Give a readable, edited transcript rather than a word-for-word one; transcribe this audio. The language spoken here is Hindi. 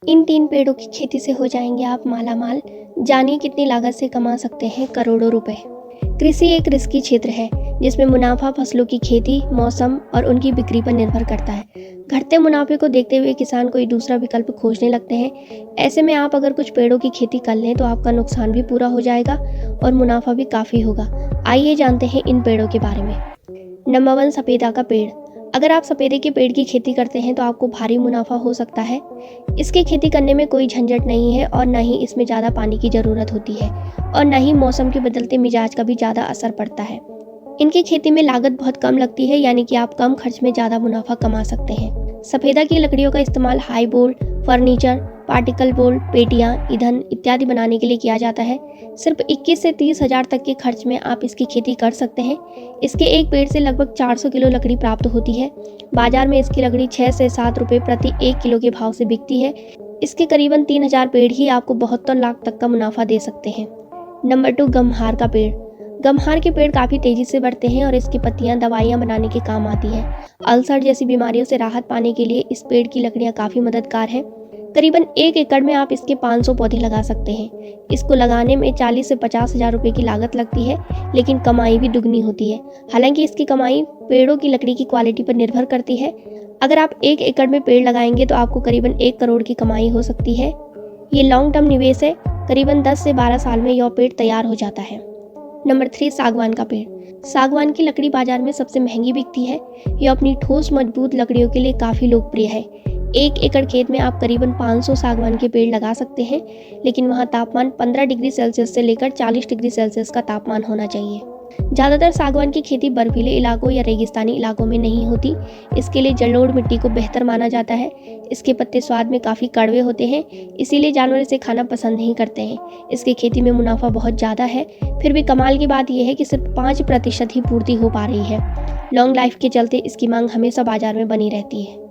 इन 3 पेड़ों की खेती से हो जाएंगे आप मालामाल। जानिए कितनी लागत से कमा सकते हैं करोड़ों रुपए। कृषि एक रिस्की क्षेत्र है जिसमें मुनाफा फसलों की खेती, मौसम और उनकी बिक्री पर निर्भर करता है। घटते मुनाफे को देखते हुए किसान कोई दूसरा विकल्प खोजने लगते हैं। ऐसे में आप अगर कुछ पेड़ों की खेती कर लें तो आपका नुकसान भी पूरा हो जाएगा और मुनाफा भी काफ़ी होगा। आइए जानते हैं इन पेड़ों के बारे में। नंबर 1, सफ़ेदा का पेड़। अगर आप सफ़ेदे के पेड़ की खेती करते हैं तो आपको भारी मुनाफा हो सकता है। इसकी खेती करने में कोई झंझट नहीं है और न ही इसमें ज़्यादा पानी की ज़रूरत होती है और न ही मौसम के बदलते मिजाज का भी ज़्यादा असर पड़ता है। इनकी खेती में लागत बहुत कम लगती है, यानी कि आप कम खर्च में ज़्यादा मुनाफा कमा सकते हैं। सफ़ेदा की लकड़ियों का इस्तेमाल high board, furniture, particle board, पेटियाँ, ईंधन इत्यादि बनाने के लिए किया जाता है। सिर्फ 21 से 30 हज़ार तक के खर्च में आप इसकी खेती कर सकते हैं। इसके एक पेड़ से लगभग 400 किलो लकड़ी प्राप्त होती है। बाजार में इसकी लकड़ी 6 से 7 रुपये प्रति 1 किलो के भाव से बिकती है। इसके करीबन 3000 पेड़ ही आपको 72 लाख तक का मुनाफा दे सकते हैं। नंबर 2, गमहार का पेड़। गमहार के पेड़ काफ़ी तेज़ी से बढ़ते हैं और इसकी पत्तियां दवाइयां बनाने के काम आती हैं। अल्सर जैसी बीमारियों से राहत पाने के लिए इस पेड़ की लकड़ियां काफ़ी मददगार हैं। करीबन 1 एकड़ में आप इसके 500 पौधे लगा सकते हैं। इसको लगाने में 40 से 50 हज़ार रुपये की लागत लगती है, लेकिन कमाई भी दुगनी होती है। हालांकि इसकी कमाई पेड़ों की लकड़ी की क्वालिटी पर निर्भर करती है। अगर आप 1 एकड़ में पेड़ लगाएंगे तो आपको करीबन 1 करोड़ की कमाई हो सकती है। ये लॉन्ग टर्म निवेश है। करीबन 10 से 12 साल में यह पेड़ तैयार हो जाता है। नंबर 3, सागवान का पेड़। सागवान की लकड़ी बाजार में सबसे महंगी बिकती है। यह अपनी ठोस मजबूत लकड़ियों के लिए काफ़ी लोकप्रिय है। 1 एकड़ खेत में आप करीबन 500 सागवान के पेड़ लगा सकते हैं, लेकिन वहाँ तापमान 15 डिग्री सेल्सियस से लेकर 40 डिग्री सेल्सियस का तापमान होना चाहिए। ज़्यादातर सागवान की खेती बर्फीले इलाकों या रेगिस्तानी इलाकों में नहीं होती। इसके लिए जलोढ़ मिट्टी को बेहतर माना जाता है। इसके पत्ते स्वाद में काफ़ी कड़वे होते हैं, इसीलिए जानवर इसे खाना पसंद नहीं करते हैं। इसकी खेती में मुनाफा बहुत ज़्यादा है। फिर भी कमाल की बात यह है कि सिर्फ 5% ही पूर्ति हो पा रही है। लॉन्ग लाइफ के चलते इसकी मांग हमेशा बाजार में बनी रहती है।